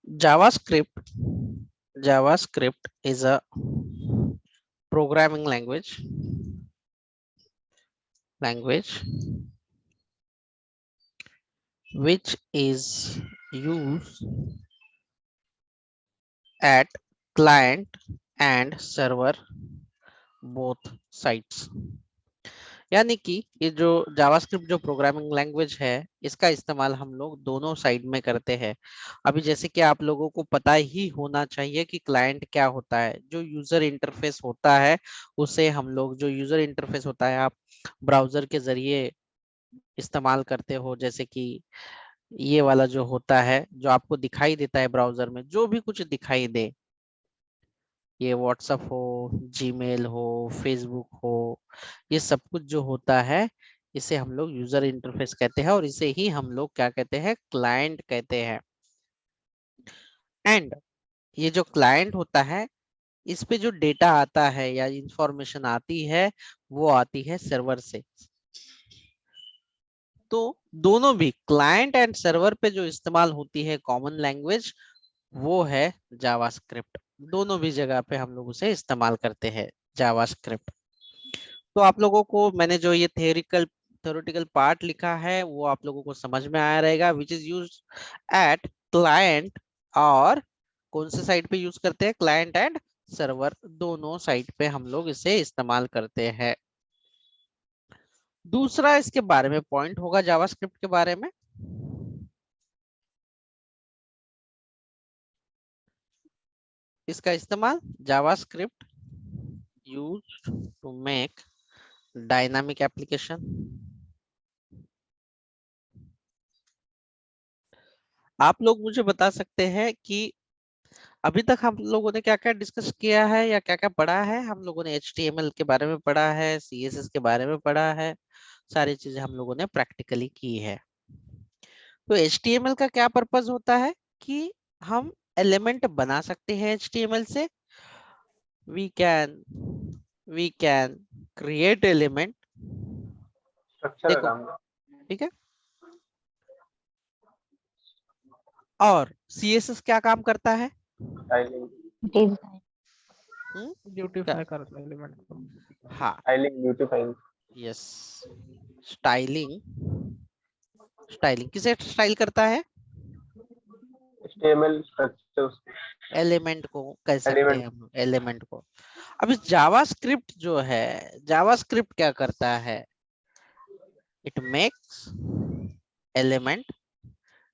JavaScript JavaScript is a programming language which is used at client and server both sides। यानी कि ये जो JavaScript जो programming language है इसका इस्तेमाल हम लोग दोनों साइड में करते हैं। अभी जैसे कि आप लोगों को पता ही होना चाहिए कि क्लाइंट क्या होता है, जो यूजर इंटरफेस होता है उसे हम लोग, जो यूजर इंटरफेस होता है आप ब्राउजर के जरिए इस्तेमाल करते हो, जैसे कि ये वाला जो होता है जो आपको दिखाई देता है ब्राउजर में, जो भी कुछ दिखाई दे, ये व्हाट्सएप हो, जीमेल हो, फेसबुक हो, ये सब कुछ जो होता है इसे हम लोग यूजर इंटरफेस कहते हैं और इसे ही हम लोग क्या कहते हैं, क्लाइंट कहते हैं। एंड ये जो क्लाइंट होता है इस पे जो डेटा आता है या इंफॉर्मेशन आती है वो आती है सर्वर से। तो दोनों भी क्लाइंट एंड सर्वर पे जो इस्तेमाल होती है कॉमन लैंग्वेज वो है जावास्क्रिप्ट। दोनों भी जगह पे हम लोग उसे इस्तेमाल करते हैं जावास्क्रिप्ट। तो आप लोगों को मैंने जो ये थ्योरेटिकल पार्ट लिखा है वो आप लोगों को समझ में आया रहेगा, which is use at client, और कौन से साइड पे यूज करते हैं, क्लाइंट एंड सर्वर दोनों साइड पे हम लोग इसे इस्तेमाल करते हैं। दूसरा इसके बारे में पॉइंट होगा जावास्क्रिप्ट के बारे में, इसका इस्तेमाल JavaScript use to make dynamic application. आप लोग मुझे बता सकते हैं कि अभी तक हम लोगों ने क्या क्या डिस्कस किया है या क्या क्या पढ़ा है। हम लोगों ने HTML के बारे में पढ़ा है, CSS के बारे में पढ़ा है, सारी चीजें हम लोगों ने प्रैक्टिकली की है। तो HTML का क्या पर्पस होता है कि हम एलिमेंट बना सकते हैं HTML से। We can we can create element. Structure का देखो, काम है। ठीक है। और CSS क्या काम करता है? स्टाइलिंग डिजाइन क्या? ब्यूटीफाई करता है एलिमेंट को। हाँ, styling beautifying. Yes, styling. Styling किसे स्टाइल करता है? HTML स्ट्रक्चर एलिमेंट को कह सकते हैं एलिमेंट। हम, एलिमेंट को। अब इस जावास्क्रिप्ट जो है, जावास्क्रिप्ट क्या करता है, इट मेक्स एलिमेंट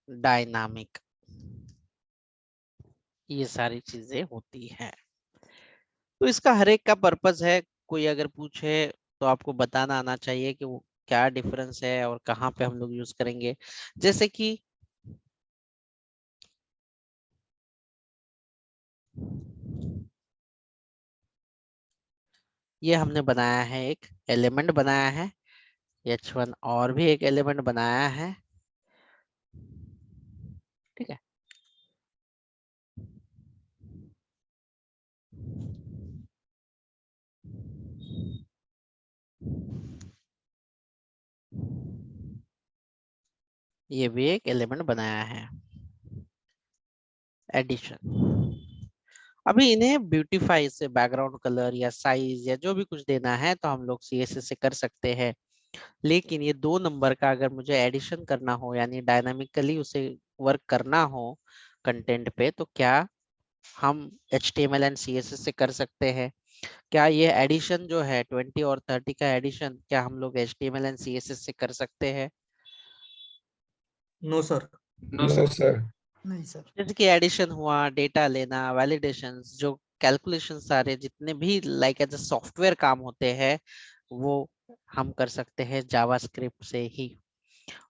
डायनामिक। ये सारी चीजें होती हैं। तो इसका हर एक का पर्पस है। कोई अगर पूछे तो आपको बताना आना चाहिए कि वो क्या डिफरेंस है और कहाँ पे हम लोग यूज करेंगे। जैसे कि ये हमने बनाया है, एक एलिमेंट बनाया है H1, और भी एक एलिमेंट बनाया है, ठीक है। ये भी एक एलिमेंट बनाया है, एडिशन। अभी इन्हें ब्यूटीफाई से बैकग्राउंड कलर या साइज या जो भी कुछ देना है तो हम लोग CSS से कर सकते हैं। लेकिन ये 2 नंबर का अगर मुझे एडिशन करना हो, यानी डायनामिकली उसे वर्क करना हो कंटेंट पे, तो क्या हम HTML एंड CSS से कर सकते हैं? क्या ये एडिशन जो है 20 और 30 का एडिशन, क्या हम लोग HTML एंड CSS से कर सकते हैं? No sir. No sir. नहीं सर। जैसे कि एडिशन हुआ, डेटा लेना, वैलिडेशन, जो कैलकुलेशन, सारे जितने भी लाइक एज अ सॉफ्टवेयर काम होते हैं वो हम कर सकते हैं जावास्क्रिप्ट से ही।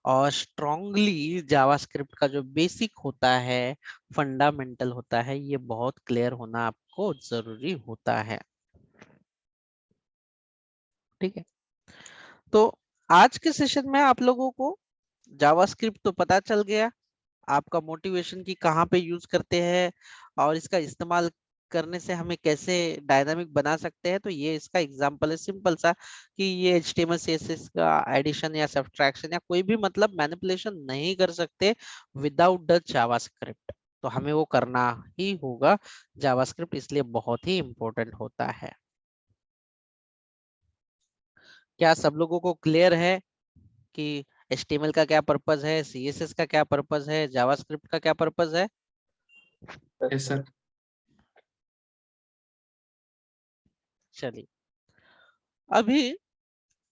और स्ट्रांगली जावास्क्रिप्ट का जो बेसिक होता है, फंडामेंटल होता है, ये बहुत क्लियर होना आपको जरूरी होता है, ठीक है। तो आज के सेशन में आप लोगों को जावास्क्रिप्ट तो पता चल गया, आपका मोटिवेशन की कहाँ पे यूज करते हैं और इसका इस्तेमाल करने से हमें कैसे डायनामिक बना सकते हैं। तो ये इसका एग्जांपल है सिंपल सा, कि ये HTML CSS का एडिशन या सब्ट्रैक्शन या कोई भी मतलब मैनिपुलेशन नहीं कर सकते विदाउट द जावास्क्रिप्ट। तो हमें वो करना ही होगा। जावास्क्रिप्ट इसलिए बहुत ही इंपॉर्टेंट होता है। क्या सब लोगों को क्लियर है कि HTML का क्या पर्पस है, CSS का क्या पर्पस है, जावास्क्रिप्ट का क्या पर्पस है? Yes sir. चलिए, अभी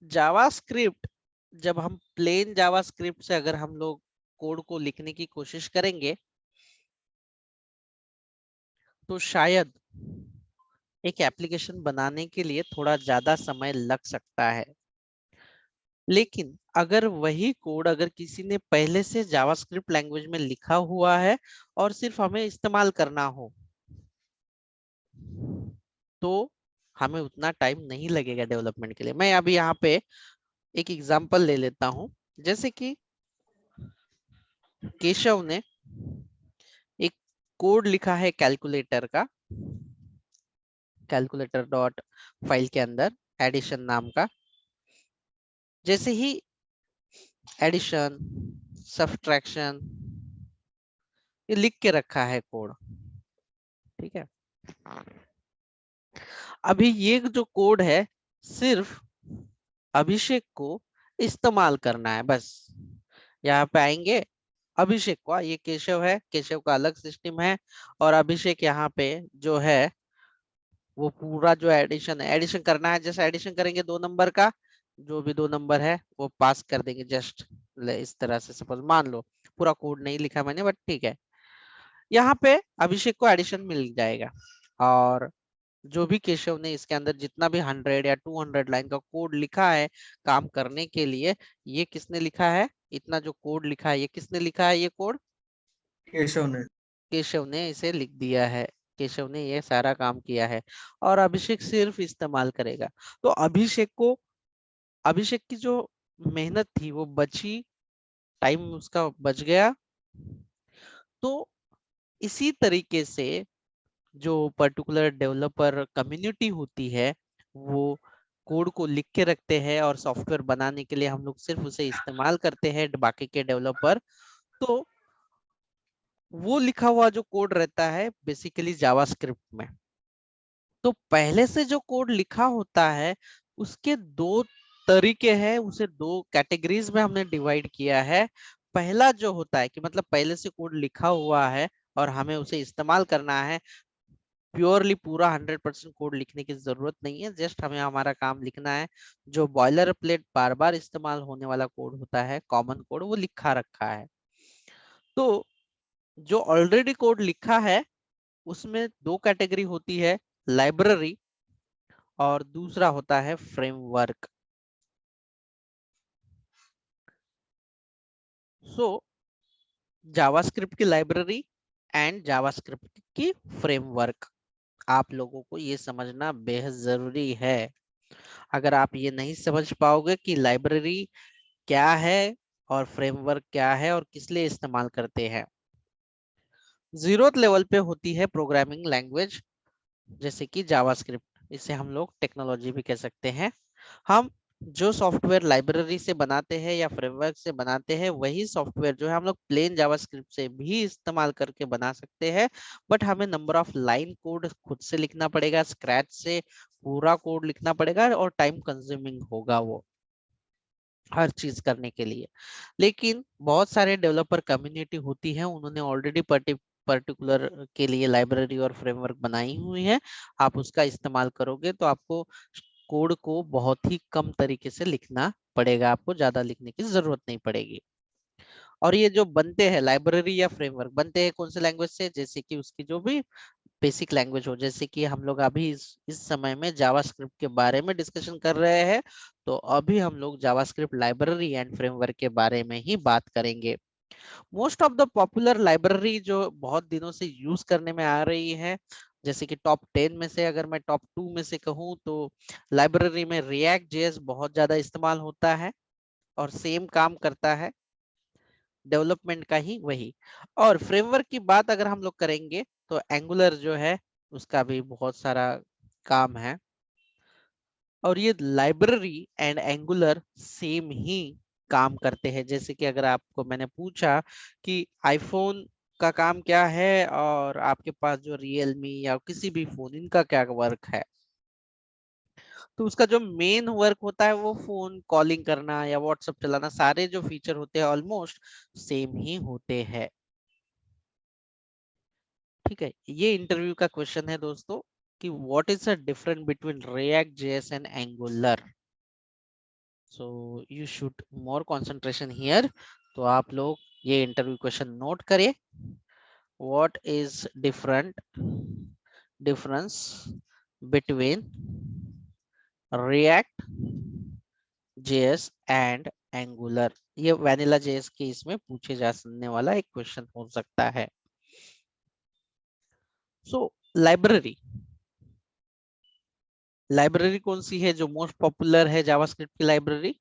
जावास्क्रिप्ट, जब हम प्लेन जावास्क्रिप्ट से अगर हम लोग कोड को लिखने की कोशिश करेंगे तो शायद एक एप्लीकेशन बनाने के लिए थोड़ा ज्यादा समय लग सकता है। लेकिन अगर वही कोड अगर किसी ने पहले से जावास्क्रिप्ट लैंग्वेज में लिखा हुआ है और सिर्फ हमें इस्तेमाल करना हो, तो हमें उतना टाइम नहीं लगेगा डेवलपमेंट के लिए। मैं अभी यहाँ पे एक एग्जांपल ले लेता हूँ। जैसे कि केशव ने एक कोड लिखा है कैलकुलेटर का, कैलकुलेटर डॉट फाइल के अंदर एडिशन नाम का। जैसे ही एडिशन, सब्ट्रैक्शन, ये लिख के रखा है कोड, ठीक है। अभी ये जो कोड है सिर्फ अभिषेक को इस्तेमाल करना है बस। यहाँ पे आएंगे, अभिषेक को, ये केशव है, केशव का अलग सिस्टम है, और अभिषेक यहाँ पे जो है वो पूरा जो एडिशन है, एडिशन करना है। जैसे एडिशन करेंगे 2 नंबर का, जो भी 2 नंबर है वो पास कर देंगे जस्ट इस तरह से। सपोज मान लो, पूरा कोड नहीं लिखा मैंने बट ठीक है, यहाँ पे अभिषेक को एडिशन मिल जाएगा। और जो भी केशव ने इसके अंदर जितना भी 100 या 200 लाइन का कोड लिखा है काम करने के लिए, ये किसने लिखा है? इतना जो कोड लिखा है ये किसने लिखा है? ये कोड केशव ने। केशव ने इसे लिख दिया है। केशव ने ये सारा काम किया है और अभिषेक सिर्फ इस्तेमाल करेगा। तो अभिषेक की जो मेहनत थी वो बची, टाइम उसका बच गया। तो इसी तरीके से जो पर्टिकुलर डेवलपर कम्युनिटी होती है वो कोड को लिख के रखते हैं और सॉफ्टवेयर बनाने के लिए हम लोग सिर्फ उसे इस्तेमाल करते हैं, बाकी के डेवलपर। तो वो लिखा हुआ जो कोड रहता है बेसिकली जावास्क्रिप्ट में, तो पहले से जो कोड लिखा होता है उसके दो तरीके हैं, उसे दो कैटेगरीज में हमने डिवाइड किया है। पहला जो होता है कि मतलब पहले से कोड लिखा हुआ है और हमें उसे इस्तेमाल करना है, प्योरली पूरा 100% कोड लिखने की जरूरत नहीं है, जस्ट हमें हमारा काम लिखना है। जो बॉयलर प्लेट बार बार इस्तेमाल होने वाला कोड होता है, कॉमन कोड, वो लिखा रखा है। तो जो ऑलरेडी कोड लिखा है उसमें दो कैटेगरी होती है, लाइब्रेरी और दूसरा होता है फ्रेमवर्क। सो जावास्क्रिप्ट की लाइब्रेरी एंड जावास्क्रिप्ट की फ्रेमवर्क, आप लोगों को ये समझना बेहद जरूरी है। अगर आप ये नहीं समझ पाओगे कि लाइब्रेरी क्या है और फ्रेमवर्क क्या है और किस लिए इस्तेमाल करते हैं। जीरोथ लेवल पे होती है प्रोग्रामिंग लैंग्वेज जैसे कि जावास्क्रिप्ट, इसे हम लोग टेक्नोलॉजी भी कह सकते हैं। हम जो सॉफ्टवेयर लाइब्रेरी से बनाते हैं या फ्रेमवर्क से बनाते हैं वही सॉफ्टवेयर जो है हम लोग प्लेन जावास्क्रिप्ट से भी इस्तेमाल करके बना सकते हैं। बट हमें नंबर ऑफ लाइन कोड खुद से लिखना पड़ेगा, स्क्रैच से पूरा कोड लिखना पड़ेगा और टाइम कंज्यूमिंग होगा वो हर चीज करने के लिए। लेकिन बहुत सारे डेवलपर कम्युनिटी होती है, उन्होंने ऑलरेडी पर्टिकुलर के लिए लाइब्रेरी और फ्रेमवर्क बनाई हुई है। आप उसका इस्तेमाल करोगे तो आपको कोड को बहुत ही कम तरीके से लिखना पड़ेगा, आपको ज्यादा लिखने की जरूरत नहीं पड़ेगी। और ये जो बनते हैं लाइब्रेरी या फ्रेमवर्क बनते हैं कौन से लैंग्वेज से? जैसे कि उसकी जो भी बेसिक लैंग्वेज हो, जैसे कि हम लोग अभी इस समय में जावास्क्रिप्ट के बारे में डिस्कशन कर रहे हैं, तो अभी हम लोग जावास्क्रिप्ट लाइब्रेरी एंड फ्रेमवर्क के बारे में ही बात करेंगे। Most of the popular library जो बहुत दिनों से यूज करने में आ रही है, जैसे कि टॉप 10 में से अगर मैं टॉप 2 में से कहूँ तो लाइब्रेरी में रिएक्ट जेएस बहुत ज्यादा इस्तेमाल होता है और सेम काम करता है डेवलपमेंट का ही वही। और फ्रेमवर्क की बात अगर हम लोग करेंगे तो एंगुलर जो है उसका भी बहुत सारा काम है। और ये लाइब्रेरी एंड एंगुलर सेम ही काम करते हैं। जैसे कि अगर आपको मैंने पूछा कि आईफोन का काम क्या है और आपके पास जो रियलमी या किसी भी फोन इनका क्या वर्क है। तो उसका जो मेन वर्क होता है वो फोन कॉलिंग करना या व्हाट्सएप चलाना, सारे जो फीचर होते हैं ऑलमोस्ट सेम ही होते हैं। ठीक है, ये इंटरव्यू का क्वेश्चन है दोस्तों कि what is the difference between react JS and angular. So you should more concentration here. तो आप लोग ये इंटरव्यू क्वेश्चन नोट करिए। What is difference between react JS and angular. ये वैनिला जेएस के इसमें पूछे जा सकने वाला एक क्वेश्चन हो सकता है। सो लाइब्रेरी लाइब्रेरी कौन सी है जो मोस्ट पॉपुलर है जावास्क्रिप्ट की लाइब्रेरी?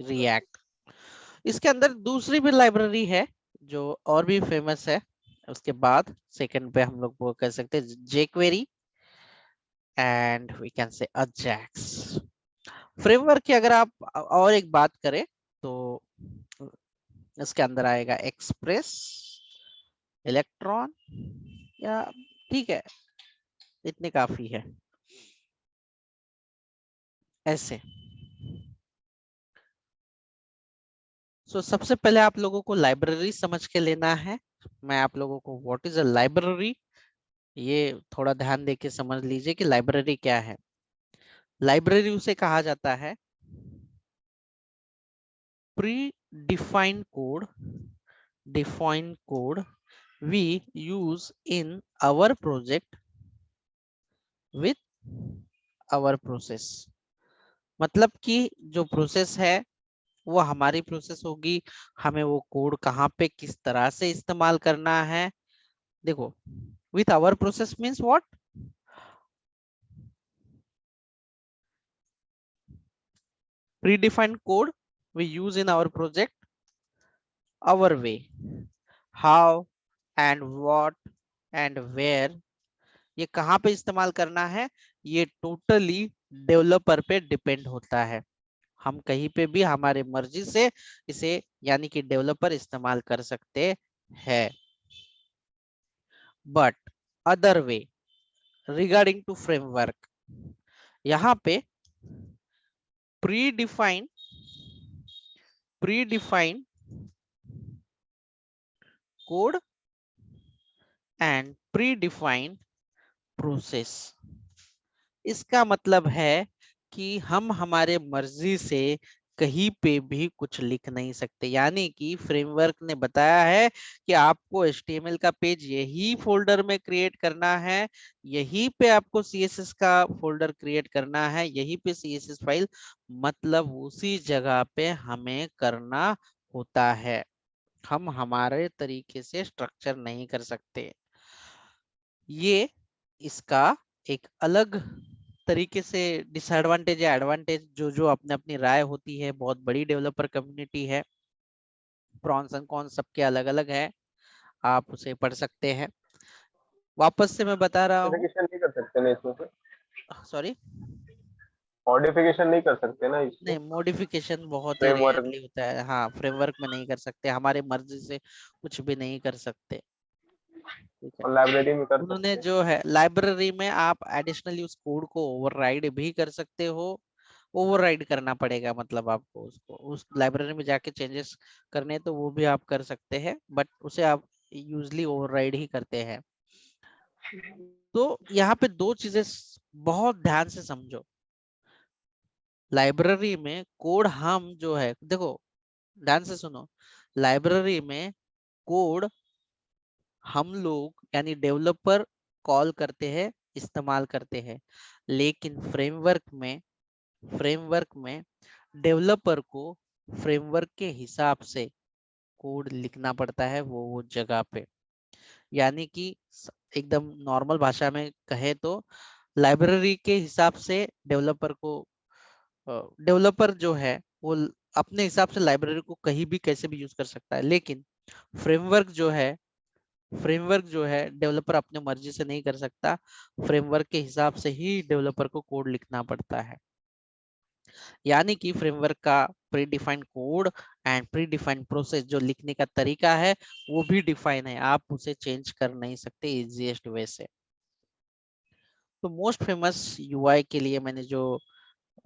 रिएक्ट। इसके अंदर दूसरी भी लाइब्रेरी है जो और भी फेमस है। उसके बाद सेकंड पे हम लोग वो कह सकते हैं jQuery and we can say Ajax. Framework की अगर आप और एक बात करें तो इसके अंदर आएगा एक्सप्रेस, इलेक्ट्रॉन, या ठीक है इतने काफी है ऐसे। सबसे पहले आप लोगों को लाइब्रेरी समझ के लेना है। मैं आप लोगों को व्हाट इज अ लाइब्रेरी ये थोड़ा ध्यान देके समझ लीजिए कि लाइब्रेरी क्या है। लाइब्रेरी उसे कहा जाता है pre defined code we use in our project with our process। मतलब कि जो प्रोसेस है वो हमारी प्रोसेस होगी, हमें वो कोड कहाँ पे किस तरह से इस्तेमाल करना है। देखो with our process means what? Predefined code we use in our project our way, how and what and where, ये कहाँ पे इस्तेमाल करना है ये टोटली डेवलपर पे डिपेंड होता है। हम कहीं पे भी हमारे मर्जी से इसे यानी कि डेवलपर इस्तेमाल कर सकते हैं। But other way regarding to framework, यहाँ पे predefined code and predefined process. इसका मतलब है कि हम हमारे मर्जी से कहीं पे भी कुछ लिख नहीं सकते। यानी कि फ्रेमवर्क ने बताया है कि आपको HTML का पेज यही फोल्डर में क्रिएट करना है, यहीं पे आपको CSS का फोल्डर क्रिएट करना है, यहीं पे CSS फाइल, मतलब उसी जगह पे हमें करना होता है। हम हमारे तरीके से स्ट्रक्चर नहीं कर सकते। ये इसका एक अलग तरीके से डिसएडवांटेज या एडवांटेज जो जो अपने अपनी राय होती है। बहुत बड़ी डेवलपर कम्युनिटी है, प्रॉन्स एंड कॉन्स सबके अलग अलग है, आप उसे पढ़ सकते हैं। वापस से मैं बता रहा हूँ, मॉडिफिकेशन नहीं कर सकते ना इसमें से? सॉरी मॉडिफिकेशन नहीं कर सकते ना इसमें? नहीं, मॉडिफिकेशन बहुत ही फ्रेमवर्क रेयरली होता है। हाँ, फ्रेमवर्क में नहीं कर सकते, हमारे मर्जी से कुछ भी नहीं कर सकते। ठीक है, और लाइब्रेरी में कर उन्होंने सकते हैं। जो है लाइब्रेरी में आप एडिशनली उस कोड को ओवरराइड भी कर सकते हो। ओवरराइड करना पड़ेगा, मतलब आपको उसको उस लाइब्रेरी में जाके चेंजेस करने तो वो भी आप कर सकते हैं, बट उसे आप यूजली ओवरराइड ही करते हैं। तो यहाँ पे दो चीजें बहुत ध्यान से समझो। लाइब्रेरी में कोड हम जो है, देखो ध्यान से सुनो, लाइब्रेरी में कोड हम लोग यानी डेवलपर कॉल करते हैं, इस्तेमाल करते हैं, लेकिन फ्रेमवर्क में डेवलपर को फ्रेमवर्क के हिसाब से कोड लिखना पड़ता है वो जगह पे। यानी कि एकदम नॉर्मल भाषा में कहे तो लाइब्रेरी के हिसाब से डेवलपर जो है वो अपने हिसाब से लाइब्रेरी को कहीं भी कैसे भी यूज कर सकता है, लेकिन फ्रेमवर्क जो है फ्रेमवर्क जो है डेवलपर अपने मर्जी से नहीं कर सकता। फ्रेमवर्क के हिसाब से ही डेवलपर को कोड लिखना पड़ता है। यानी कि फ्रेमवर्क का pre defined code and predefined process जो लिखने का तरीका है वो भी डिफाइन है, आप उसे चेंज कर नहीं सकते इजीएस्ट वे से। तो मोस्ट फेमस यूआई के लिए मैंने जो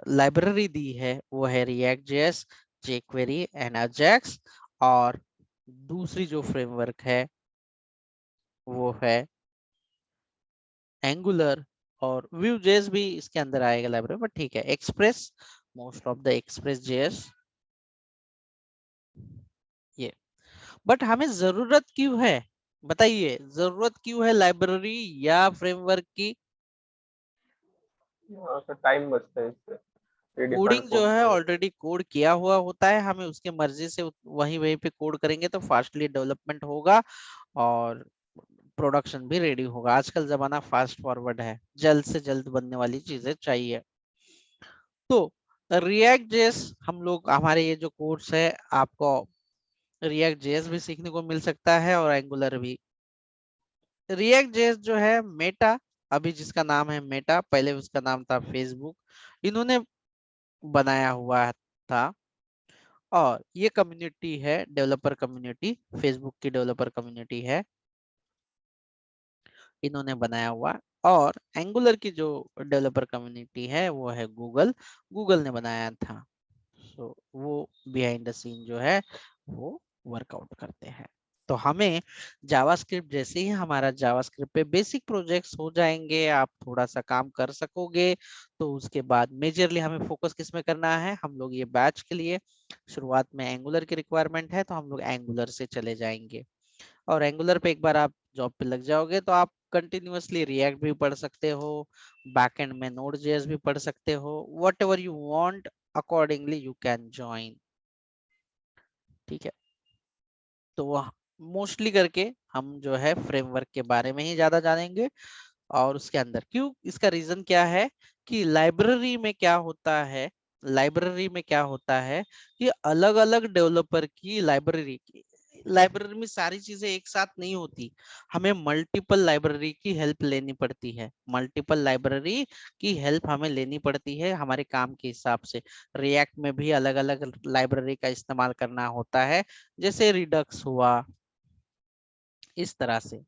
लाइब्रेरी दी है वो है react JS, jQuery and Ajax, और दूसरी जो फ्रेमवर्क है वो है एंगुलर, और व्यू जेएस भी इसके अंदर आएगा लाइब्रेरी, बट ठीक है, express, most of the express JS ये। बट हमें जरूरत क्यों है, बताइए जरूरत क्यों है लाइब्रेरी या फ्रेमवर्क की? टाइम बचता है इससे, कोडिंग प्रीडिफाइंड जो कोड है से। ऑलरेडी कोड किया हुआ होता है, हमें उसके मर्जी से वहीं वहीं पे कोड करेंगे तो फास्टली डेवलपमेंट होगा और प्रोडक्शन भी रेडी होगा। आजकल जमाना फास्ट फॉरवर्ड है, जल्द से जल्द बनने वाली चीजें चाहिए। तो रिएक्ट जेएस हम लोग, हमारे ये जो कोर्स है आपको रिएक्ट जेएस भी सीखने को मिल सकता है और एंगुलर भी। रिएक्ट जेएस जो है मेटा, अभी जिसका नाम है मेटा, पहले उसका नाम था फेसबुक, इन्होंने बनाया हुआ था। और ये कम्युनिटी है डेवलपर कम्युनिटी, फेसबुक की डेवलपर कम्युनिटी है, इन्होंने बनाया हुआ। और एंगुलर की जो डेवलपर कम्युनिटी है वो है गूगल, गूगल ने बनाया था। सो वो बिहाइंड द सीन जो है वो वर्कआउट करते हैं। तो हमें जावास्क्रिप्ट जैसे ही हमारा जावास्क्रिप्ट पे बेसिक प्रोजेक्ट्स हो जाएंगे, आप थोड़ा सा काम कर सकोगे, तो उसके बाद मेजरली हमें फोकस किस में करना है, हम लोग ये बैच के लिए शुरुआत में एंगुलर की रिक्वायरमेंट है तो हम लोग एंगुलर से चले जाएंगे। और एंगुलर पे एक बार आप जॉब पे लग जाओगे तो आप कंटिन्यूअसली रिएक्ट भी पढ़ सकते हो, बैकएंड में नोड जेएस भी पढ़ सकते हो, what ever you want accordingly you can join. ठीक है, तो मोस्टली करके हम जो है फ्रेमवर्क के बारे में ही ज्यादा जानेंगे। और उसके अंदर क्यों, इसका रीजन क्या है कि लाइब्रेरी में क्या होता है, लाइब्रेरी में क्या होता है कि अलग अलग डेवलपर की लाइब्रेरी में सारी चीजें एक साथ नहीं होती, हमें मल्टीपल लाइब्रेरी की हेल्प लेनी पड़ती है, मल्टीपल लाइब्रेरी की हेल्प हमें लेनी पड़ती है हमारे काम के हिसाब से। रिएक्ट में भी अलग अलग लाइब्रेरी का इस्तेमाल करना होता है, जैसे रिडक्स हुआ, इस तरह से।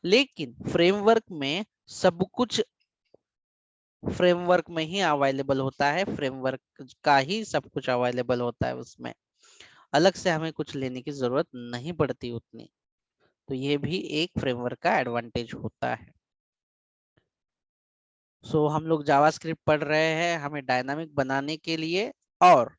लेकिन फ्रेमवर्क में सब कुछ फ्रेमवर्क में ही अवेलेबल होता है, फ्रेमवर्क का ही सब कुछ अवेलेबल होता है उसमें, अलग से हमें कुछ लेने की जरूरत नहीं पड़ती उतनी। तो ये भी एक फ्रेमवर्क का एडवांटेज होता है। सो हम लोग जावास्क्रिप्ट पढ़ रहे हैं हमें डायनामिक बनाने के लिए, और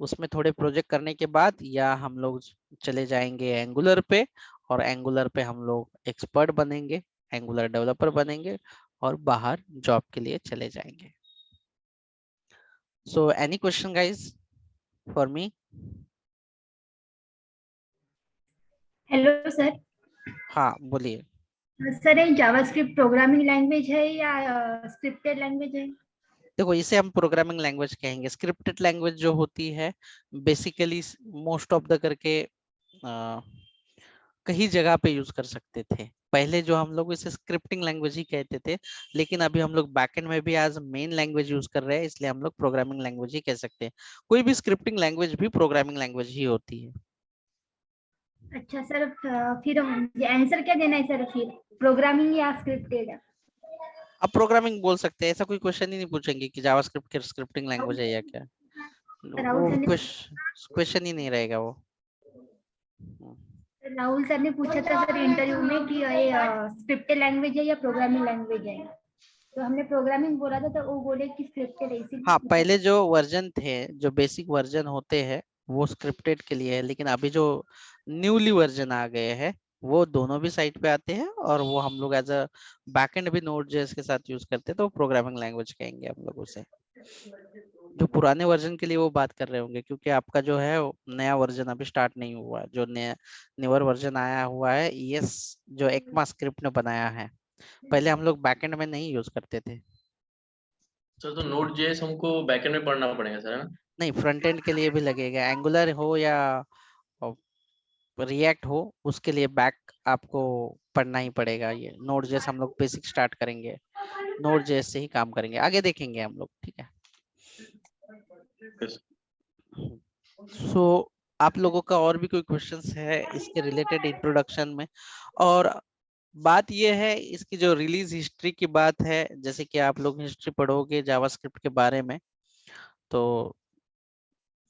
उसमें थोड़े प्रोजेक्ट करने के बाद या हम लोग चले जाएंगे एंगुलर पे, और एंगुलर पे हम लोग एक्सपर्ट बनेंगे, एंगुलर डेवलपर बनेंगे और बाहर जॉब के लिए चले जाएंगे। So any question guys for me? Hello sir. हाँ बोलिए। सर ये जावास्क्रिप्ट प्रोग्रामिंग लैंग्वेज है या स्क्रिप्टेड लैंग्वेज है? देखो इसे हम प्रोग्रामिंग लैंग्वेज कहेंगे। स्क्रिप्टेड लैंग्वेज जो होती है बेसिकली मोस्ट ऑफ द करके कहीं जगह पे यूज कर सकते थे, पहले जो हम लोग इसे स्क्रिप्टिंग लैंग्वेज ही कहते थे, लेकिन अभी हम लोग बैकएंड में भी एज मेन लैंग्वेज यूज कर रहे हैं, इसलिए हम लोग प्रोग्रामिंग लैंग्वेज ही कह सकते हैं। कोई भी स्क्रिप्टिंग लैंग्वेज भी प्रोग्रामिंग लैंग्वेज ही होती है। अच्छा सर, फिर ये आंसर क्या देना है सर, फिर प्रोग्रामिंग या स्क्रिप्टेड? अब प्रोग्रामिंग बोल सकते हैं, ऐसा कोई क्वेश्चन ही नहीं पूछेंगे कि जावास्क्रिप्ट की स्क्रिप्टिंग लैंग्वेज है या क्या, राहुल वो सर ने क्वेश्चन ही नहीं रहेगा वो। राहुल सर ने पूछा था सर इंटरव्यू में कि ये स्क्रिप्टेड लैंग्वेज है या प्रोग्रामिंग लैंग्वेज है, तो हमने प्रोग्रामिंग बोला था तो वो बोले कि स्क्रिप्टेड है, इसीलिए हाँ पूछा पहले था। जो वर्जन थे, जो बेसिक वर्जन होते हैं वो स्क्रिप्टेड के लिए है, लेकिन अभी जो न्यूली वर्जन आ गए हैं वो दोनों भी साइट पे आते हैं, और वो हम लोग एज अ बैकएंड भी नोड जेएस के साथ यूज करते हैं, तो प्रोग्रामिंग लैंग्वेज कहेंगे हम लोग उसे। जो पुराने वर्जन के लिए वो बात कर रहे होंगे, क्योंकि आपका जो है नया वर्जन अभी स्टार्ट नहीं हुआ, जो नया न्यूअर वर्जन आया हुआ है ईएस, जो एक्मा स्क्रिप्ट ने बनाया है, पहले हम लोग बैकएंड में नहीं यूज करते थे। सर तो नोड जेएस हमको बैकएंड में पढ़ना पड़ेगा सर, है ना? नहीं, फ्रंट एंड के लिए भी लगेगा, एंगुलर हो या रिएक्ट हो, उसके लिए बैक आपको पढ़ना ही पड़ेगा। ये नोड जेएस हम लोग बेसिक स्टार्ट करेंगे, नोड जेएस से ही काम करेंगे, आगे देखेंगे हम लोग, ठीक है। सो आप लोगों का और भी कोई क्वेश्चंस है इसके रिलेटेड इंट्रोडक्शन में? और बात ये है इसकी जो रिलीज हिस्ट्री की बात है, जैसे कि आप लोग हिस्ट्री पढ़ोगे जावास्क्रिप्ट के बारे में, तो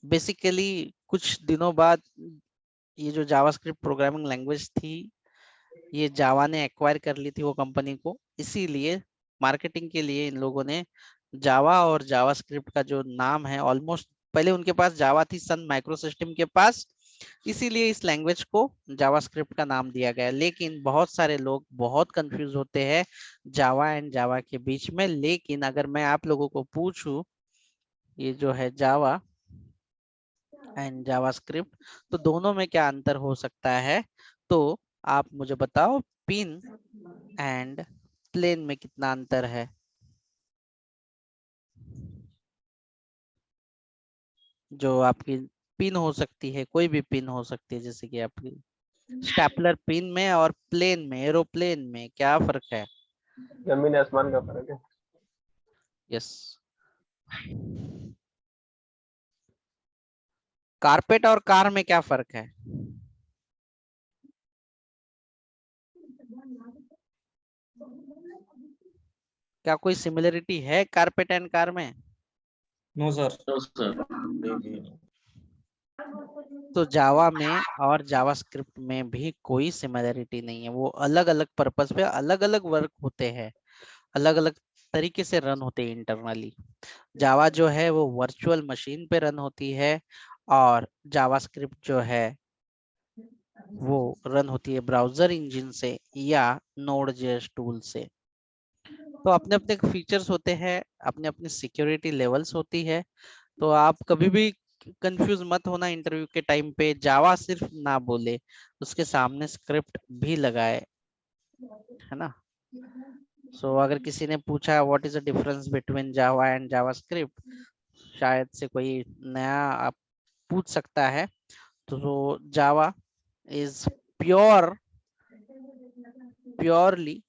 बेसिकली कुछ दिनों बाद ये जो जावास्क्रिप्ट प्रोग्रामिंग लैंग्वेज थी, ये जावा ने एक्वायर कर ली थी वो कंपनी को, इसीलिए मार्केटिंग के लिए इन लोगों ने जावा और जावास्क्रिप्ट का जो नाम है, ऑलमोस्ट पहले उनके पास जावा थी सन माइक्रो सिस्टम के पास, इसीलिए इस लैंग्वेज को जावास्क्रिप्ट का नाम दिया गया। लेकिन बहुत सारे लोग बहुत कंफ्यूज होते हैं जावा एंड जावा के बीच में। लेकिन अगर मैं आप लोगों को पूछूं ये जो है जावा एंड जावास्क्रिप्ट, तो दोनों में क्या अंतर हो सकता है, तो आप मुझे बताओ पिन एंड प्लेन में कितना अंतर है? जो आपकी पिन हो सकती है, कोई भी पिन हो सकती है, जैसे कि आपकी स्टेपलर पिन में और प्लेन में, एरोप्लेन में क्या फर्क है? जमीन आसमान का फर्क है। यस। कारपेट और कार में क्या फर्क है? क्या कोई सिमिलरिटी है कारपेट एंड कार में? No sir. तो सर तो जावा में और जावास्क्रिप्ट में भी कोई सिमिलरिटी नहीं है। वो अलग अलग पर्पस पे अलग अलग वर्क होते हैं, अलग अलग तरीके से रन होते हैं इंटरनली। जावा जो है वो वर्चुअल मशीन पे रन होती है, और जावास्क्रिप्ट जो है वो रन होती है ब्राउजर इंजन से या नोड.जेएस टूल से। तो अपने अपने फीचर्स होते हैं, अपने अपने सिक्योरिटी लेवल्स होती है। तो आप कभी भी कंफ्यूज मत होना इंटरव्यू के टाइम पे, जावा सिर्फ ना बोले, उसके सामने स्क्रिप्ट भी लगाए, है ना। सो अगर किसी ने पूछा what is the difference between Java and JavaScript, शायद से कोई नया आप पूछ सकता है, तो Java is pure purely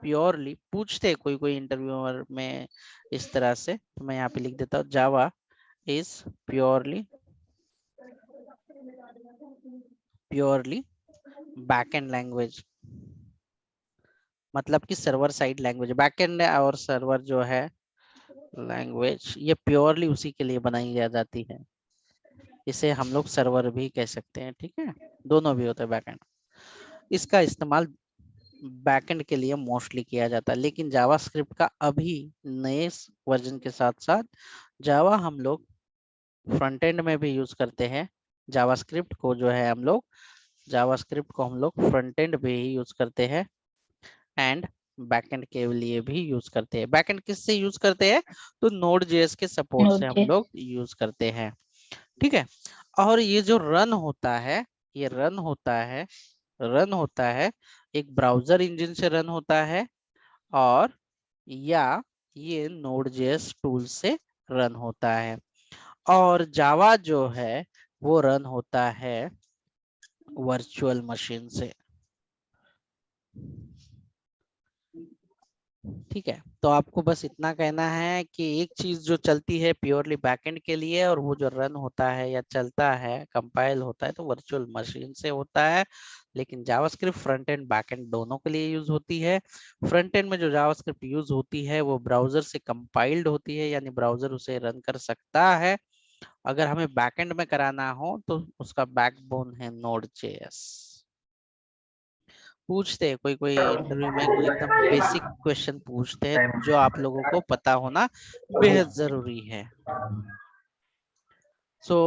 purely पूछते कोई कोई इंटरव्यूअर में इस तरह से, तो मैं यहाँ पे लिख देता हूँ Java is purely backend language, मतलब कि सर्वर साइड लैंग्वेज। बैकएंड और सर्वर जो है लैंग्वेज, ये प्योरली उसी के लिए बनाई जाती है। इसे हम लोग सर्वर भी कह सकते हैं, ठीक है, दोनों भी होते हैं बैकएंड। इसका इस्तेमाल बैकएंड के लिए मोस्टली किया जाता है। लेकिन जावास्क्रिप्ट का अभी नए वर्जन के साथ साथ जावा हम लोग फ्रंट एंड में भी यूज करते हैं। जावास्क्रिप्ट को जो है हम लोग फ्रंट एंड भी यूज करते हैं, एंड बैकएंड के लिए भी यूज करते हैं। बैकएंड किससे यूज करते हैं, तो नोड.जेएस के सपोर्ट से हम लोग यूज करते हैं, ठीक है। और ये जो रन होता है, ये रन होता है एक ब्राउजर इंजन से रन होता है, और या ये नोड.जेएस टूल से रन होता है। और जावा जो है वो रन होता है वर्चुअल मशीन से, ठीक है। तो आपको बस इतना कहना है कि एक चीज जो चलती है प्योरली बैकएंड के लिए, और वो जो रन होता है या चलता है कंपाइल होता है तो वर्चुअल मशीन से होता है। लेकिन जावास्क्रिप्ट फ्रंट एंड बैकएंड दोनों के लिए यूज होती है। फ्रंट एंड में जो जावास्क्रिप्ट यूज होती है वो ब्राउजर से कंपाइल्ड होती है, यानी ब्राउजर उसे रन कर सकता है। अगर हमें बैकएंड में कराना हो तो उसका बैकबोन है नोड.जेएस। पूछते हैं कोई कोई इंटरव्यू में एकदम बेसिक क्वेश्चन पूछते हैं जो आप लोगों को पता होना बेहद जरूरी है। So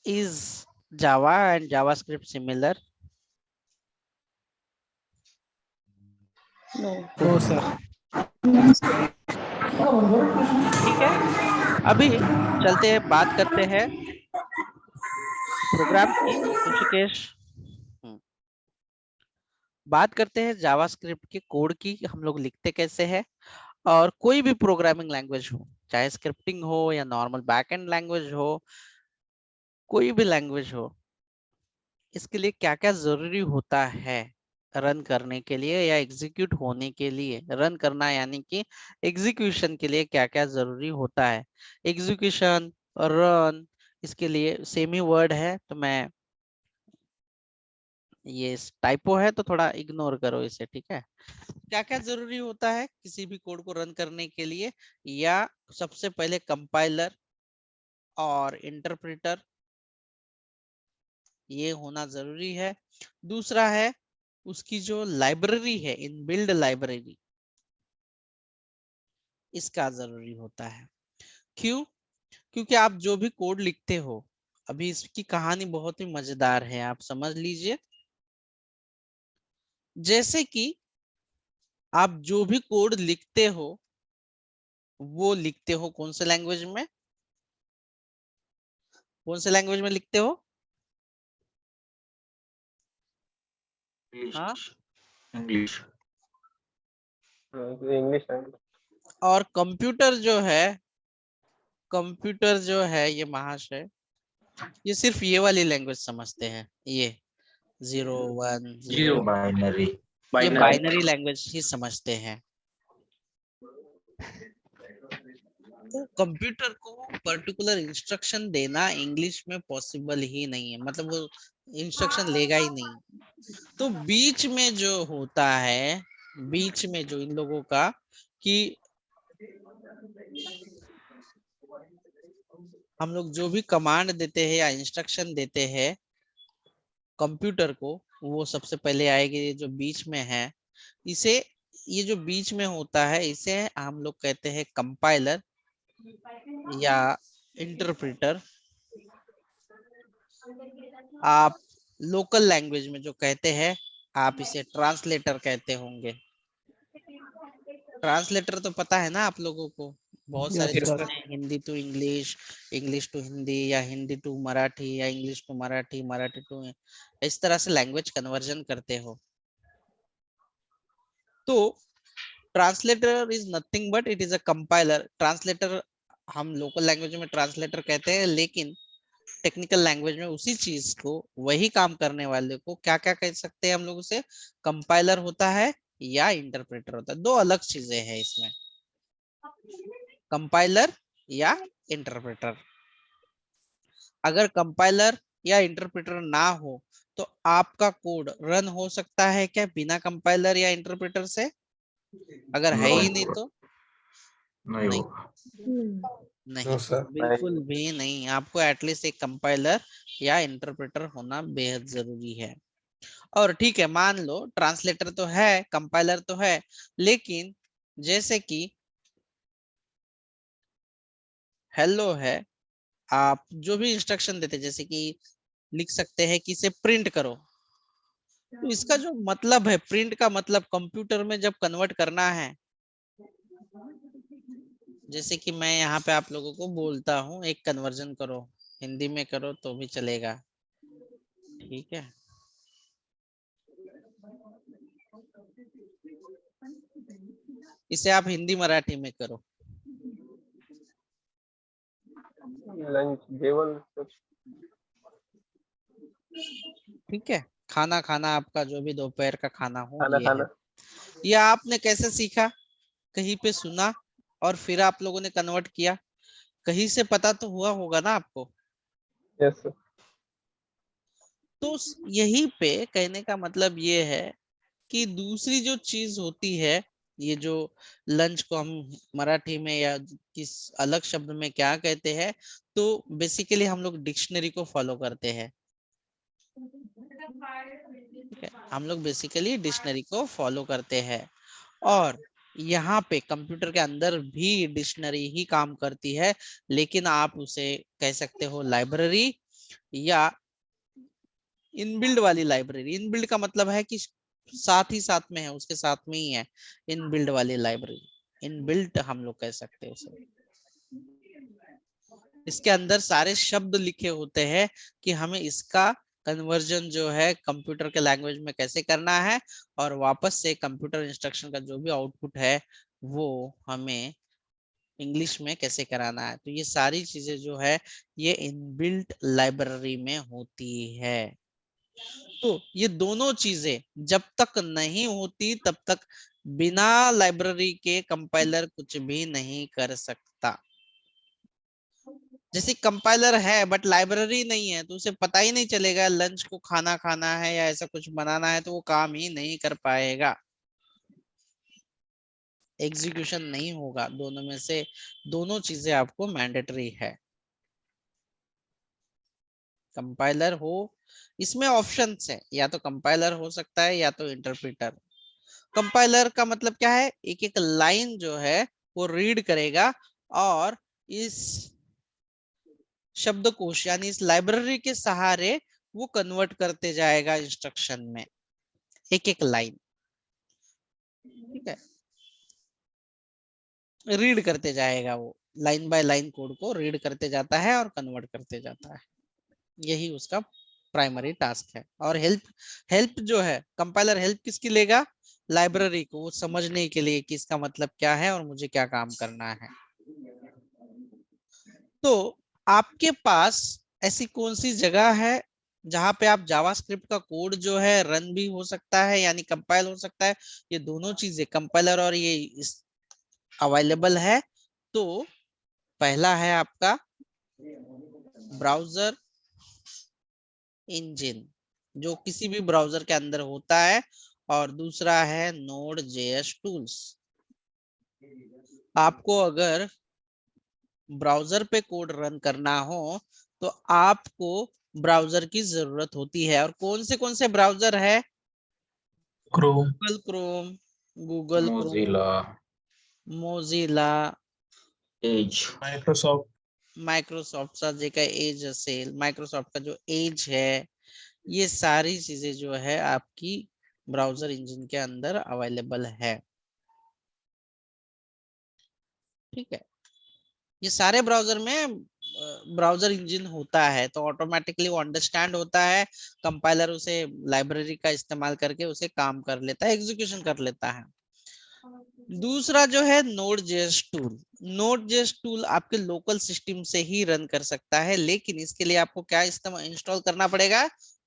is Java and JavaScript similar? No sir. ठीक है, अभी चलते हैं, बात करते हैं प्रोग्राम की। ऋषिकेश, बात करते हैं जावास्क्रिप्ट के कोड की, हम लोग लिखते कैसे हैं। और कोई भी प्रोग्रामिंग लैंग्वेज हो, चाहे स्क्रिप्टिंग हो या नॉर्मल बैकएंड लैंग्वेज हो, कोई भी लैंग्वेज हो, इसके लिए क्या क्या जरूरी होता है रन करने के लिए या एग्जीक्यूट होने के लिए। रन करना यानी कि एग्जीक्यूशन के लिए क्या क्या जरूरी होता है। एग्जीक्यूशन और रन इसके लिए सेम ही वर्ड है, तो मैं ये टाइपो है तो थोड़ा इग्नोर करो इसे, ठीक है। क्या क्या जरूरी होता है किसी भी कोड को रन करने के लिए, या सबसे पहले कंपाइलर और इंटरप्रेटर ये होना जरूरी है। दूसरा है उसकी जो लाइब्रेरी है, इनबिल्ड लाइब्रेरी, इसका जरूरी होता है। क्यों? क्योंकि आप जो भी कोड लिखते हो, अभी इसकी कहानी बहुत ही मजेदार है, आप समझ लीजिए। जैसे कि आप जो भी कोड लिखते हो वो लिखते हो कौन से लैंग्वेज में, कौन से लैंग्वेज में लिखते हो? हाँ, इंग्लिश। English language. और कंप्यूटर जो है ये महाशय, ये सिर्फ ये वाली लैंग्वेज समझते हैं, ये 0 1 0, बाइनरी। ये बाइनरी। बाइनरी लैंग्वेज ही समझते हैं। तो कंप्यूटर को पर्टिकुलर इंस्ट्रक्शन देना इंग्लिश में पॉसिबल ही नहीं है, मतलब वो इंस्ट्रक्शन लेगा ही नहीं। तो बीच में जो होता है, बीच में जो इन लोगों का कि हम लोग जो भी कमांड देते हैं या इंस्ट्रक्शन देते हैं कंप्यूटर को, वो सबसे पहले आएगी ये जो बीच में है, इसे, ये जो बीच में होता है इसे हम लोग कहते हैं कंपाइलर या इंटरप्रेटर। आप लोकल लैंग्वेज में जो कहते हैं आप इसे ट्रांसलेटर कहते होंगे। ट्रांसलेटर तो पता है ना आप लोगों को, बहुत सारे Yes, sir. चीजें, Hindi to English, English to Hindi, या हिंदी टू मराठी, या English to Marathi, Marathi to, इस तरह से लैंग्वेज कन्वर्जन करते हो। तो translator is nothing but it is a compiler. Translator हम लोकल लैंग्वेज में ट्रांसलेटर कहते हैं, लेकिन टेक्निकल लैंग्वेज में उसी चीज को, वही काम करने वाले को क्या क्या कह सकते हैं हम लोग उसे, कंपाइलर होता है या इंटरप्रेटर होता है। दो अलग चीजें हैं इसमें, कंपाइलर या इंटरप्रेटर। अगर कंपाइलर या इंटरप्रेटर ना हो तो आपका कोड रन हो सकता है क्या बिना कंपाइलर या इंटरप्रेटर से? अगर है ही नहीं तो नहीं नहीं, होगा। नहीं, बिल्कुल भी नहीं। आपको एटलीस्ट एक कंपाइलर या इंटरप्रेटर होना बेहद जरूरी है। और ठीक है, मान लो ट्रांसलेटर तो है, कंपाइलर तो है, लेकिन जैसे कि हेलो है, आप जो भी इंस्ट्रक्शन देते, जैसे कि लिख सकते हैं कि इसे प्रिंट करो, तो इसका जो मतलब है, प्रिंट का मतलब कंप्यूटर में जब कन्वर्ट करना है, जैसे कि मैं यहाँ पे आप लोगों को बोलता हूँ एक कन्वर्जन करो, हिंदी में करो तो भी चलेगा, ठीक है। इसे आप हिंदी मराठी में करो, लंच जेवन ठीक है। खाना खाना, आपका जो भी दोपहर का खाना हो खाना ये है। खाना। ये आपने कैसे सीखा? कहीं पे सुना और फिर आप लोगों ने कन्वर्ट किया, कहीं से पता तो हुआ होगा ना आपको। यस। तो यही पे कहने का मतलब ये है कि दूसरी जो चीज होती है, ये जो लंच को हम मराठी में या किस अलग शब्द में क्या कहते हैं, तो बेसिकली हम लोग डिक्शनरी को फॉलो करते हैं, ठीक है। हम लोग बेसिकली डिक्शनरी को फॉलो करते हैं, और यहाँ पे कंप्यूटर के अंदर भी डिक्शनरी ही काम करती है, लेकिन आप उसे कह सकते हो लाइब्रेरी या इनबिल्ड वाली लाइब्रेरी। इनबिल्ड का मतलब है कि साथ ही साथ में है, उसके साथ में ही है, इनबिल्ड वाली लाइब्रेरी, इनबिल्ट हम लोग कह सकते हैं उसे। इसके अंदर सारे शब्द लिखे होते हैं कि हमें इसका कन्वर्जन जो है कंप्यूटर के लैंग्वेज में कैसे करना है, और वापस से कंप्यूटर इंस्ट्रक्शन का जो भी आउटपुट है वो हमें इंग्लिश में कैसे कराना है। तो ये सारी चीजें जो है ये इनबिल्ट लाइब्रेरी में होती है। तो ये दोनों चीजें जब तक नहीं होती तब तक बिना लाइब्रेरी के कंपाइलर कुछ भी नहीं कर सकता। जैसे कंपाइलर है बट लाइब्रेरी नहीं है तो उसे पता ही नहीं चलेगा लंच को खाना खाना है या ऐसा कुछ बनाना है, तो वो काम ही नहीं कर पाएगा, एग्जीक्यूशन नहीं होगा। दोनों में से दोनों चीजें आपको मैंडेटरी है। कंपाइलर हो, इसमें ऑप्शंस है, या तो कंपाइलर हो सकता है या तो इंटरप्रेटर। कंपाइलर का मतलब क्या है, एक एक लाइन जो है वो रीड करेगा और इस शब्दकोश यानी इस लाइब्रेरी के सहारे वो कन्वर्ट करते जाएगा इंस्ट्रक्शन में, एक एक लाइन। ठीक है, रीड करते जाएगा, वो लाइन बाय लाइन कोड को रीड करते जाता है और कन्वर्ट करते जाता है। यही उसका प्राइमरी टास्क है। और हेल्प हेल्प जो है, कंपाइलर हेल्प किसकी लेगा, लाइब्रेरी को, वो समझने के लिए कि इसका मतलब क्या है और मुझे क्या काम करना है। तो आपके पास ऐसी कौन सी जगह है जहां पे आप जावास्क्रिप्ट का कोड जो है रन भी हो सकता है यानी कंपाइल हो सकता है, ये दोनों चीजें कंपाइलर और ये अवेलेबल है। तो पहला है आपका ब्राउजर इंजन, जो किसी भी ब्राउजर के अंदर होता है, और दूसरा है नोड जेएस टूल्स। आपको अगर ब्राउजर पे कोड रन करना हो तो आपको ब्राउजर की जरूरत होती है। और कौन से ब्राउजर है, Chrome, Google Chrome, Mozilla, Mozilla, Edge, Microsoft चा जे काही एज असेल, माइक्रोसॉफ्ट का जो एज है, ये सारी चीजें जो है आपकी ब्राउजर इंजन के अंदर अवेलेबल है। ठीक है, ये सारे ब्राउजर में ब्राउजर इंजन होता है, तो ऑटोमेटिकली वो अंडरस्टैंड होता है, कंपाइलर उसे लाइब्रेरी का इस्तेमाल करके उसे काम कर लेता है, एग्जीक्यूशन कर लेता है। दूसरा जो है node JS tool. Node JS tool आपके लोकल सिस्टम से ही रन कर सकता है, लेकिन इसके लिए आपको क्या इंस्टॉल करना पड़ेगा,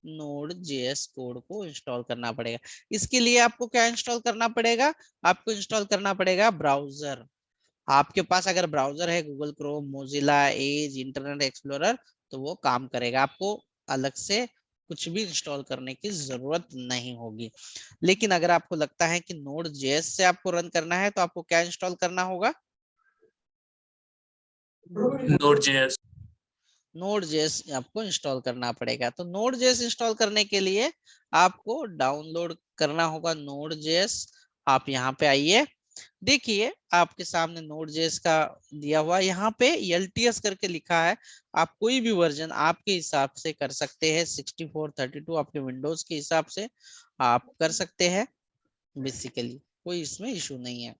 नोड जेएस कोड को इंस्टॉल करना पड़ेगा। इसके लिए आपको क्या इंस्टॉल करना पड़ेगा, आपको इंस्टॉल करना पड़ेगा ब्राउजर। आपके पास अगर ब्राउजर है Google Chrome, Mozilla, Edge, Internet Explorer, तो वो काम करेगा, आपको अलग से कुछ भी इंस्टॉल करने की जरूरत नहीं होगी। लेकिन अगर आपको लगता है कि नोड जेएस से आपको रन करना है तो आपको क्या इंस्टॉल करना होगा, Node.js, नोड जेएस आपको इंस्टॉल करना पड़ेगा। तो नोड जेएस इंस्टॉल करने के लिए आपको डाउनलोड करना होगा नोड जेएस। आप यहाँ पे आइए, देखिए आपके सामने नोड जेएस का दिया हुआ, यहाँ पे एलटीएस करके लिखा है। आप कोई भी वर्जन आपके हिसाब से कर सकते हैं, 64, 32 आपके विंडोज के हिसाब से आप कर सकते हैं, बेसिकली कोई इसमें इशू नहीं है।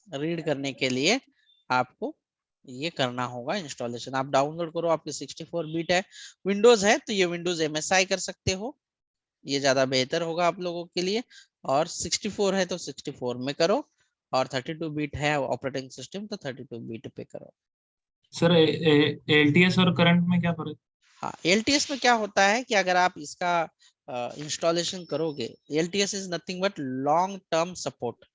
रीड करने के लिए आपको ये करना होगा इंस्टॉलेशन। आप डाउनलोड करो, आपकी 64 बिट है, विंडोज है तो ये विंडोज एमएसआई कर सकते हो, ये ज्यादा बेहतर होगा आप लोगों के लिए। और 64 है तो 64 में करो, और 32 बिट है ऑपरेटिंग सिस्टम तो 32 बिट पे करो। सर एलटीएस और करंट में क्या फर्क? हाँ, एलटीएस में क्या होता है कि अगर आप इसका इंस्टॉलेशन करोगे, LTS is nothing but long term support,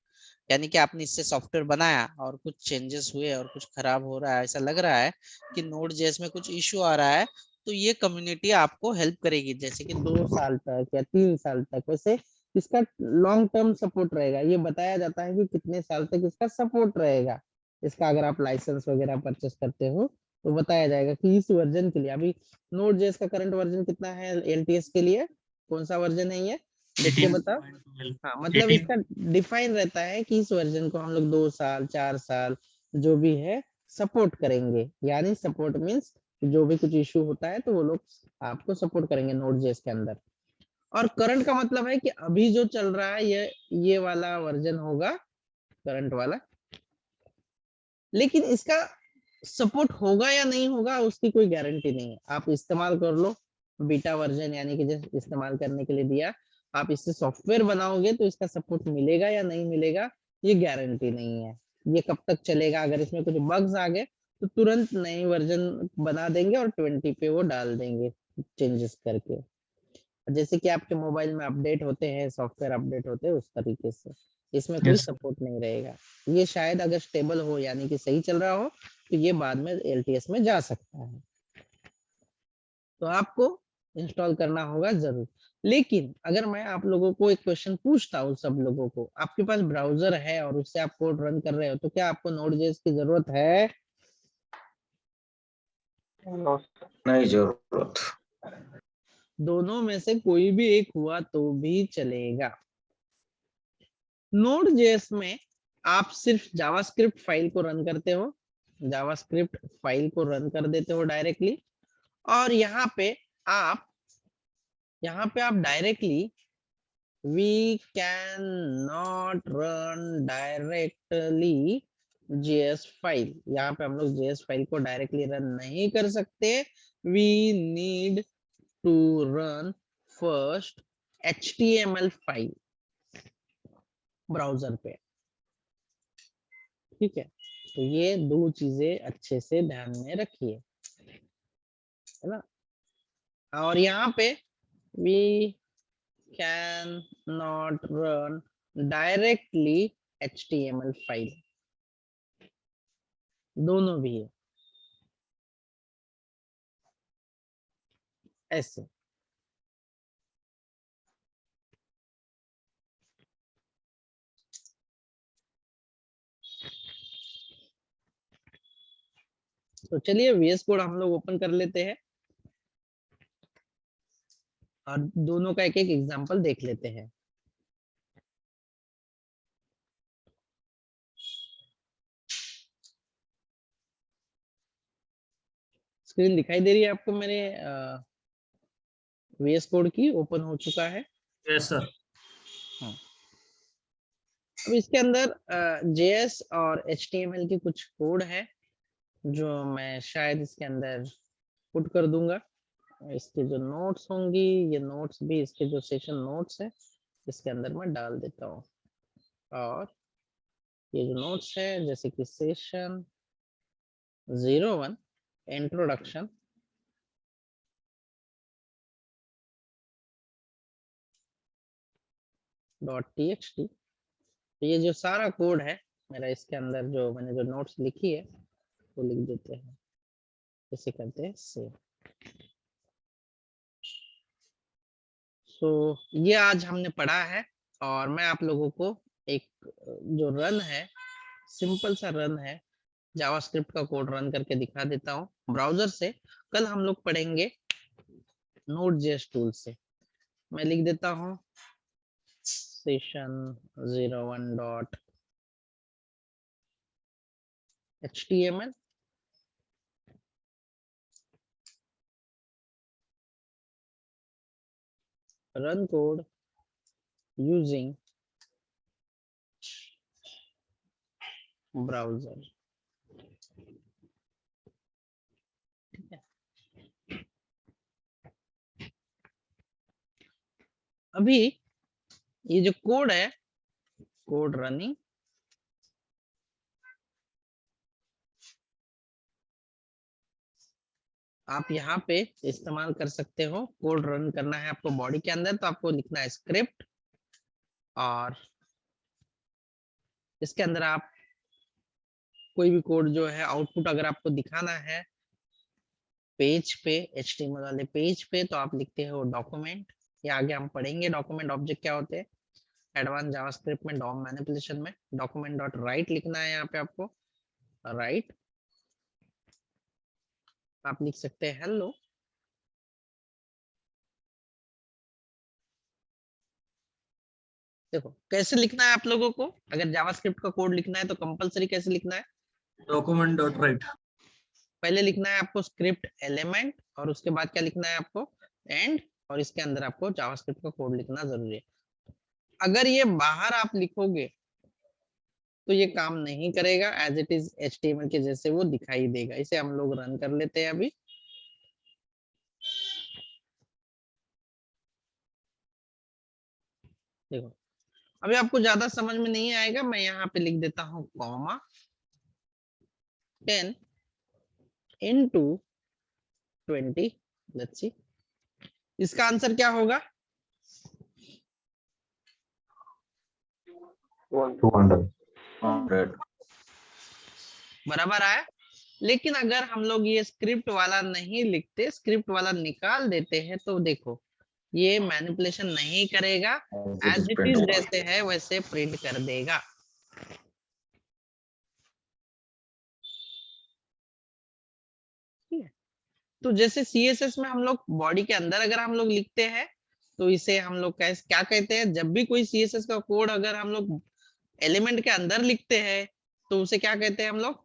यानी कि आपने इससे सॉफ्टवेयर बनाया और कुछ चेंजेस हुए और कुछ खराब हो रहा है, ऐसा लग रहा है कि नोड जेएस में कुछ इश्यू आ रहा है, तो ये कम्युनिटी आपको हेल्प करेगी, जैसे कि 2 साल तक या 3 साल तक। वैसे इसका लॉन्ग टर्म सपोर्ट रहेगा, ये बताया जाता है कि कितने साल तक इसका सपोर्ट रहेगा। इसका अगर आप लाइसेंस वगैरह परचेस करते हो तो बताया जाएगा कि इस वर्जन के लिए, अभी नोड जेएस का करंट वर्जन कितना है एलटीएस के लिए, कौन सा वर्जन है ये देख के बताओ। हाँ, मतलब 18। इसका डिफाइन रहता है कि इस वर्जन को हम लोग 2 साल 4 साल जो भी है सपोर्ट करेंगे, यानी सपोर्ट मीन्स जो भी कुछ इश्यू होता है तो वो लोग आपको सपोर्ट करेंगे नोड जेएस के अंदर। और करंट का मतलब है कि अभी जो चल रहा है ये वाला वर्जन होगा करंट वाला, लेकिन इसका सपोर्ट होगा या नहीं होगा उसकी कोई गारंटी नहीं है। आप इस्तेमाल कर लो बीटा वर्जन, यानी कि जैसे इस्तेमाल करने के लिए दिया, आप इससे सॉफ्टवेयर बनाओगे तो इसका सपोर्ट मिलेगा या नहीं मिलेगा ये गारंटी नहीं है। ये कब तक चलेगा, अगर इसमें कुछ बग्स आ गए तो तुरंत नई वर्जन बना देंगे और 20 पे वो डाल देंगे चेंजेस करके। जैसे कि आपके मोबाइल में अपडेट होते हैं, सॉफ्टवेयर अपडेट होते हैं, उस तरीके से इसमें कोई Yes, sir. सपोर्ट नहीं रहेगा। ये शायद अगर स्टेबल हो यानी कि सही चल रहा हो तो ये बाद में LTS में जा सकता है, तो आपको इंस्टॉल करना होगा जरूर। लेकिन अगर मैं आप लोगों को एक क्वेश्चन पूछता हूँ, सब लोगों को, आपके पास ब्राउजर है और उससे आप कोड रन कर रहे हो, तो क्या आपको Node.js की जरूरत है? No sir. नहीं जरूरत। दोनों में से कोई भी एक हुआ तो भी चलेगा। Node.js में आप सिर्फ जावास्क्रिप्ट फाइल को रन करते हो, जावास्क्रिप्ट फाइल को रन कर देते हो डायरेक्टली, और यहाँ पे आप directly we cannot run directly JS file, यहाँ पे हम लोग JS फाइल को डायरेक्टली रन नहीं कर सकते। we need to run first HTML file browser पे, ठीक है? तो ये दो चीजें अच्छे से ध्यान में रखिए, है ना? और यहाँ पे we cannot run directly HTML file, दोनों भी है ऐसे। तो चलिए VS कोड हम लोग ओपन कर लेते हैं और दोनों का एक एक एग्जांपल देख लेते हैं। स्क्रीन दिखाई दे रही है आपको मेरे? VS कोड की ओपन हो चुका है। Yes, sir. अब इसके अंदर JS और HTML की कुछ कोड है जो मैं शायद इसके अंदर पुट कर दूंगा। इसके जो नोट्स होंगी, ये नोट्स भी इसके जो सेशन नोट्स है इसके अंदर मैं डाल देता हूँ। और ये जो नोट्स है जैसे कि सेशन 01 इंट्रोडक्शन .txt, तो ये जो सारा कोड है मेरा इसके अंदर, जो मैंने जो नोट्स लिखी है वो लिख देते हैं, इसे करते हैं सेव। सो ये आज हमने पढ़ा है और मैं आप लोगों को एक जो रन है, सिंपल सा रन है, जावास्क्रिप्ट का कोड रन करके दिखा देता हूँ ब्राउजर से। कल हम लोग पढ़ेंगे Node.js टूल से। मैं लिख देता हूँ session 01.html, run code using browser। ठीक है, अभी ये जो कोड है, कोड रनिंग, आप यहाँ पे इस्तेमाल कर सकते हो। कोड रन करना है आपको बॉडी के अंदर, तो आपको लिखना है स्क्रिप्ट, और इसके अंदर आप कोई भी कोड जो है आउटपुट अगर आपको दिखाना है पेज पे, HTML वाले पेज पे, तो आप लिखते हो डॉक्यूमेंट। ये आगे हम पढ़ेंगे डॉक्यूमेंट ऑब्जेक्ट क्या होते हैं एडवांस जावास्क्रिप्ट में, डॉम मैनिपुलेशन में। डॉक्यूमेंट डॉट राइट लिखना है यहाँ पे आपको, राइट आप लिख सकते हैं हेलो। देखो कैसे लिखना है आप लोगों को, अगर जावास्क्रिप्ट का कोड लिखना है तो कंपलसरी कैसे लिखना है? Document.write. पहले लिखना है आपको स्क्रिप्ट एलिमेंट, और उसके बाद क्या लिखना है आपको? एंड, और इसके अंदर आपको जावास्क्रिप्ट का कोड लिखना जरूरी है। अगर ये बाहर आप लिखोगे तो ये काम नहीं करेगा, एज इट इज HTML के जैसे वो दिखाई देगा। इसे हम लोग रन कर लेते हैं अभी। देखो अभी आपको ज्यादा समझ में नहीं आएगा, मैं यहाँ पे लिख देता हूँ कॉमा 10 into 20, let's see, इसका आंसर क्या होगा? 200. 100. बराबर आया। लेकिन अगर हम लोग ये स्क्रिप्ट वाला नहीं लिखते, स्क्रिप्ट वाला निकाल देते हैं, तो देखो ये मैनिपुलेशन नहीं करेगा, एज इट इज जैसे है वैसे प्रिंट कर देगा। तो जैसे CSS में हम लोग बॉडी के अंदर अगर हम लोग लिखते हैं तो इसे हम लोग क्या कहते हैं, जब भी कोई CSS का कोड अगर हम लोग एलिमेंट के अंदर लिखते हैं तो उसे क्या कहते हैं हम लोग?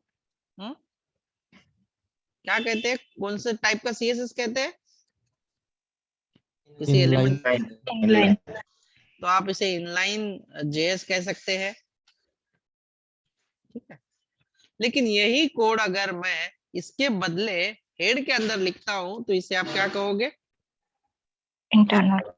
क्या कहते हैं? कौन से टाइप का CSS कहते हैं? किसी एलिमेंट, तो आप इसे इनलाइन JS कह सकते हैं, ठीक है। लेकिन यही कोड अगर मैं इसके बदले हेड के अंदर लिखता हूं तो इसे आप क्या कहोगे? इंटरनल।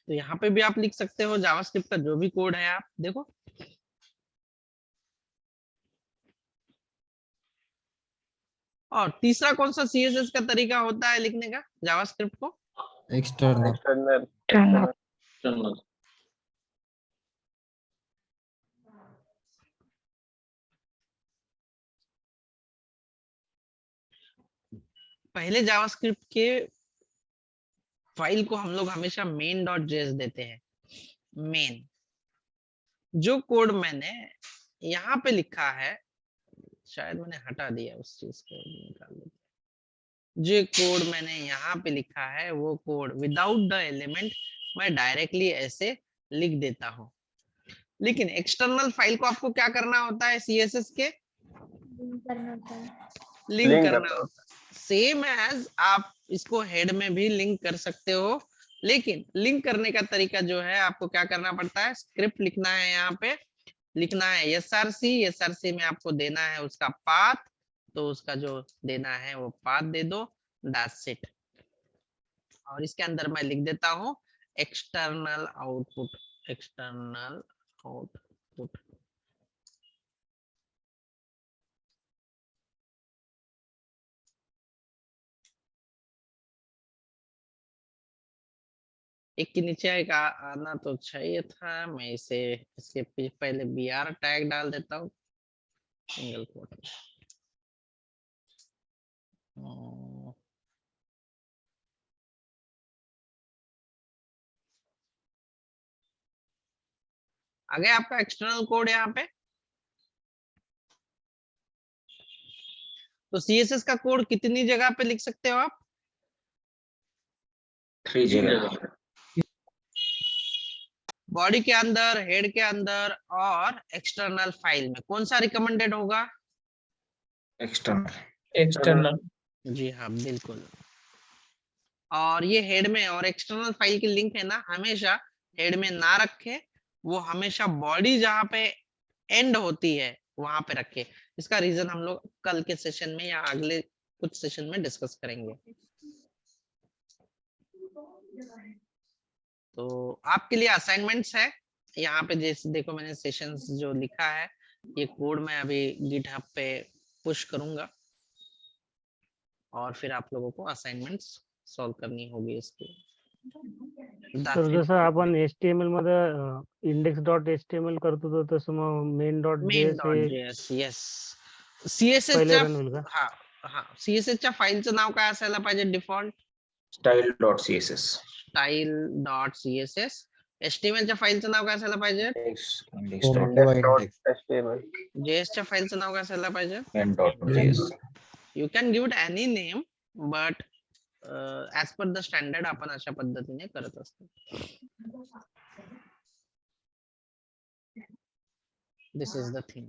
तो यहाँ पे भी आप लिख सकते हो जावास्क्रिप्ट का जो भी कोड है, आप देखो। और तीसरा कौन सा CSS का तरीका होता है लिखने का जावास्क्रिप्ट को? एक्सटर्नल। External. पहले जावास्क्रिप्ट के फाइल को हम लोग हमेशा main.js देते हैं। मेन जो कोड मैंने यहाँ पे लिखा है, शायद मैंने हटा दिया उस चीज को, निकाल देते हैं। जो कोड मैंने यहाँ पे लिखा है वो कोड विदाउट द एलिमेंट मैं डायरेक्टली ऐसे लिख देता हूँ। लेकिन एक्सटर्नल फाइल को आपको क्या करना होता है? CSS के लिंक करना होता है। सेम एज आप इसको हेड में भी लिंक कर सकते हो, लेकिन लिंक करने का तरीका जो है आपको क्या करना पड़ता है? स्क्रिप्ट लिखना है, यहाँ पे लिखना है SRC में आपको देना है उसका पाथ, तो उसका जो देना है वो पाथ दे दो, दैट्स इट। और इसके अंदर मैं लिख देता हूँ एक्सटर्नल आउटपुट, एक्सटर्नल आउटपुट। एक के नीचे एक आना तो चाहिए था, मैं इसे इसके पहले BR टैग डाल देता हूँ, सिंगल कोट। आ गया आपका एक्सटर्नल कोड यहाँ पे। तो CSS का कोड कितनी जगह पे लिख सकते हो आप? 3 जगह. बॉडी के अंदर, हेड के अंदर और एक्सटर्नल फाइल में कौन सा रिकमेंडेड होगा? External. जी हाँ, बिल्कुल। और ये हेड में और एक्सटर्नल फाइल की लिंक है ना, हमेशा हेड में ना रखे, वो हमेशा बॉडी जहाँ पे एंड होती है वहां पे रखे। इसका रीजन हम लोग कल के सेशन में या अगले कुछ सेशन में डिस्कस करेंगे। तो आपके लिए असाइनमेंट्स है यहाँ पे, जैसे देखो मैंने सेशंस जो लिखा है, ये कोड मैं अभी गिटहब पे पुश करूंगा और फिर आप लोगों को असाइनमेंट्स सॉल्व करनी होगी इसकी। तर जसं आपण HTML मध्ये index.html करतो तो तसं मग main.js हे main.js, yes. CSS पहिले च्या रन होईल का? हा CSS च्या फाईलचं नाव काय असायला पाहिजे डिफॉल्ट? Style.css. style.css. HTML च्या फाईलचं नाव काय असायला पाहिजे? index.html. JS च्या फाईलचं नाव काय असायला पाहिजे? Main.js. You can give it any name, but as per the standard आपण अशा पद्धतीने करत असतो. This is the thing.